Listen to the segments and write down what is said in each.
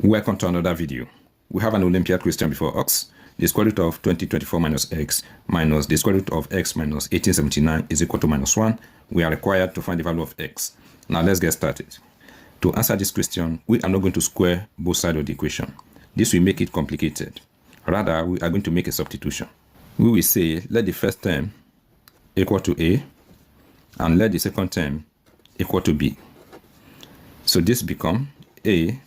Welcome to another video. We have an Olympiad question before us. The square root of 2024 minus x minus the square root of x minus 1879 is equal to minus 1. We are required to find the value of x. Now let's get started. To answer this question, we are not going to square both sides of the equation. This will make it complicated. Rather, we are going to make a substitution. We will say let the first term equal to a and let the second term equal to b. So this becomes a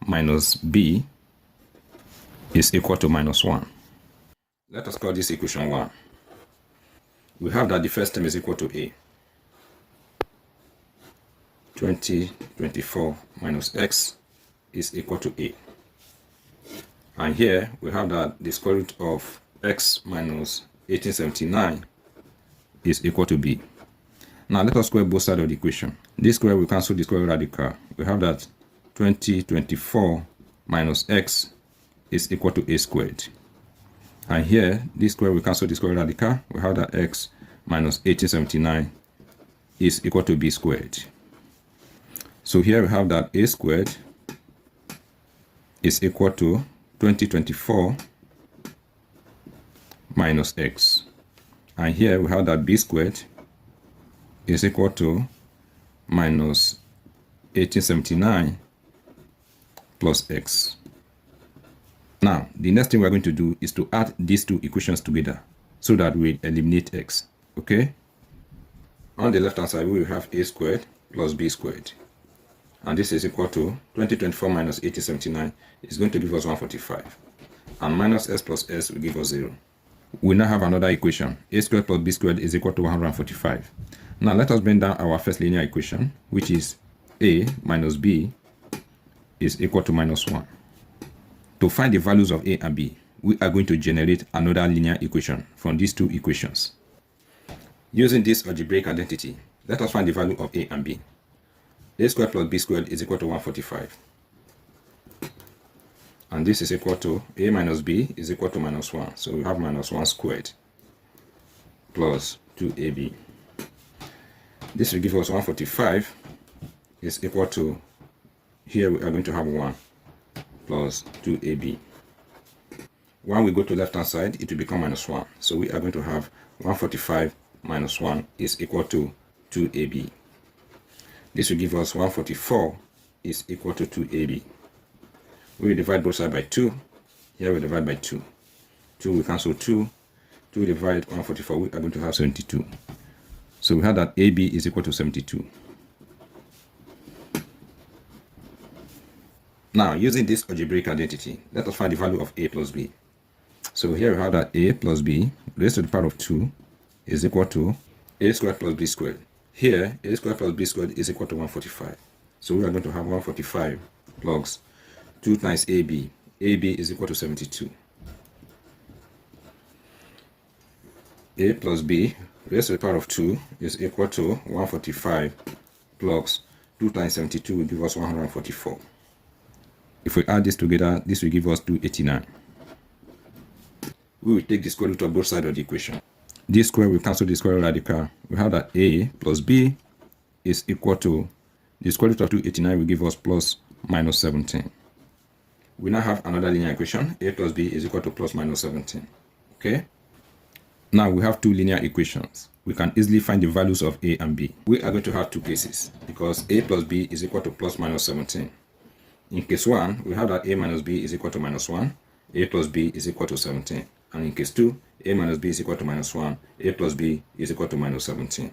minus b is equal to minus 1. Let us call this equation 1. We have that the first term is equal to a. 2024 minus x is equal to a. And here we have that the square root of x minus 1879 is equal to b. Now let us square both sides of the equation. This square will cancel the square radical. We have that 2024 minus x is equal to a squared. And here, this square will cancel the square radical. We have that x minus 1879 is equal to b squared. So here we have that a squared is equal to 2024 minus x. And here we have that b squared is equal to minus 1879 plus x. Now, the next thing we're going to do is to add these two equations together so that we eliminate x. Okay? On the left hand side, we will have a squared plus b squared. And this is equal to 2024 minus 1879 is going to give us 145. And minus s plus s will give us 0. We now have another equation. A squared plus b squared is equal to 145. Now, let us bring down our first linear equation, which is a minus b is equal to minus 1. To find the values of a and b, we are going to generate another linear equation from these two equations. Using this algebraic identity, let us find the value of a and b. A squared plus b squared is equal to 145. And this is equal to a minus b is equal to minus 1. So we have minus 1 squared plus 2ab. This will give us 145 is equal to, here we are going to have 1 plus 2ab. When we go to left hand side, it will become minus 1. So we are going to have 145 minus 1 is equal to 2ab. This will give us 144 is equal to 2ab. We will divide both sides by 2. Here we divide by 2. 2 will cancel 2. 2 divide 144, we are going to have 72. So we have that ab is equal to 72. Now, using this algebraic identity, let us find the value of a plus b. So here we have that a plus b raised to the power of 2 is equal to a squared plus b squared. Here, a squared plus b squared is equal to 145. So we are going to have 145 plus 2 times ab. ab is equal to 72. A plus b raised to the power of 2 is equal to 145 plus 2 times 72 will give us 144. If we add this together, this will give us 289. We will take the square root of both sides of the equation. This square will cancel the square radical. We have that a plus b is equal to the square root of 289 will give us plus minus 17. We now have another linear equation. A plus b is equal to plus minus 17. Okay? Now we have two linear equations. We can easily find the values of a and b. We are going to have two cases because a plus b is equal to plus minus 17. In case 1, we have that a minus b is equal to minus 1, a plus b is equal to 17. And in case 2, a minus b is equal to minus 1, a plus b is equal to minus 17.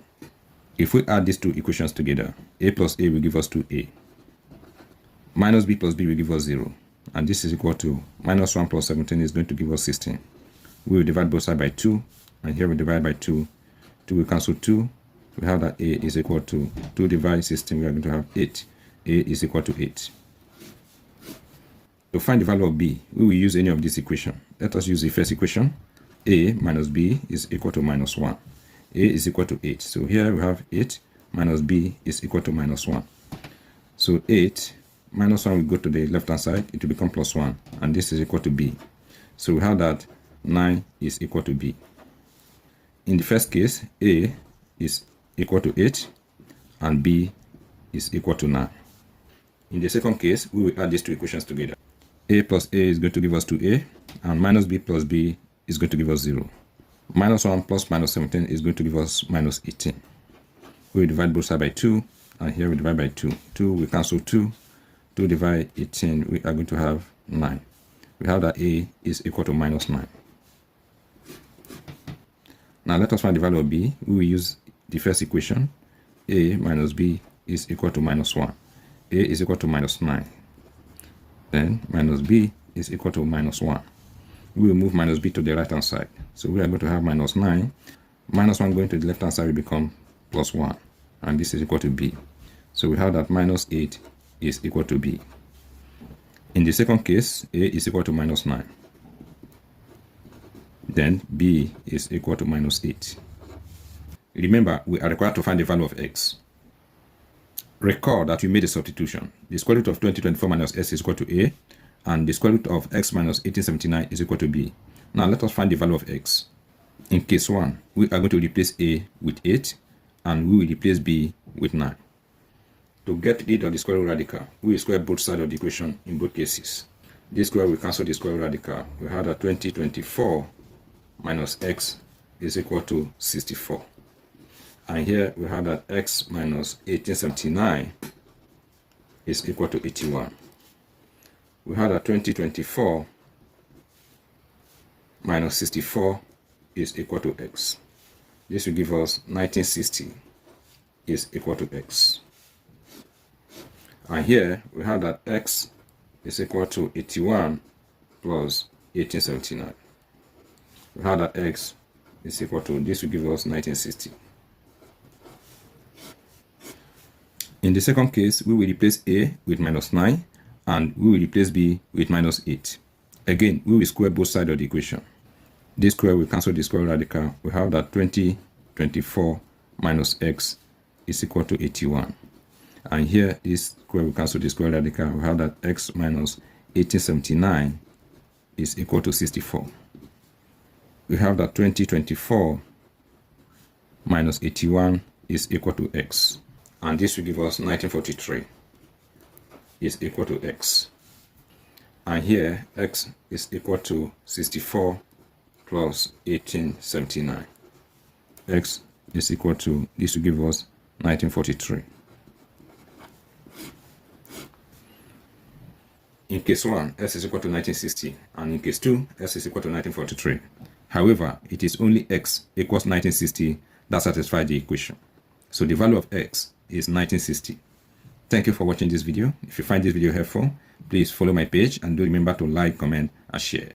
If we add these two equations together, a plus a will give us 2a. Minus b plus b will give us 0. And this is equal to minus 1 plus 17 is going to give us 16. We will divide both sides by 2, and here we divide by 2. 2 will cancel 2. We have that a is equal to 2 divided 16, we are going to have 8. A is equal to 8. To find the value of b, we will use any of this equation. Let us use the first equation. A minus b is equal to minus 1. A is equal to 8. So here we have 8 minus b is equal to minus 1. So 8 minus 1 will go to the left hand side. It will become plus 1. And this is equal to b. So we have that 9 is equal to b. In the first case, a is equal to 8 and b is equal to 9. In the second case, we will add these two equations together. A plus A is going to give us 2A, and minus B plus B is going to give us 0. Minus 1 plus minus 17 is going to give us minus 18. We will divide both sides by 2, and here we divide by 2. 2 we cancel 2. 2 divide 18, we are going to have 9. We have that A is equal to minus 9. Now let us find the value of B. We will use the first equation. A minus B is equal to minus 1. A is equal to minus 9. Then minus B is equal to minus 1. We will move minus B to the right hand side. So we are going to have minus 9. Minus 1 going to the left hand side will become plus 1. And this is equal to B. So we have that minus 8 is equal to B. In the second case, A is equal to minus 9. Then B is equal to minus 8. Remember, we are required to find the value of x. Recall that we made a substitution. The square root of 2024 minus s is equal to A, and the square root of x minus 1879 is equal to B. Now let us find the value of x. In case 1, we are going to replace A with 8, and we will replace B with 9. To get rid of the square root radical, we will square both sides of the equation in both cases. This square will cancel the square root radical. We have that 2024 minus x is equal to 64. And here we have that x minus 1879 is equal to 81. We have that 2024 minus 64 is equal to x. This will give us 1960 is equal to x. And here we have that x is equal to 81 plus 1879. We have that x is equal to, this will give us 1960. In the second case, we will replace A with minus 9, and we will replace B with minus 8. Again, we will square both sides of the equation. This square will cancel the square radical. We have that 2024 minus x is equal to 81. And here, this square will cancel the square radical. We have that x minus 1879 is equal to 64. We have that 2024 minus 81 is equal to x. And this will give us 1943 is equal to x. And here, x is equal to 64 plus 1879. X is equal to, this will give us 1943. In case 1, s is equal to 1960, and in case 2, s is equal to 1943. However, it is only x equals 1960 that satisfies the equation. So the value of x is 1960. Thank you for watching this video. If you find this video helpful, please follow my page and do remember to like, comment, and share.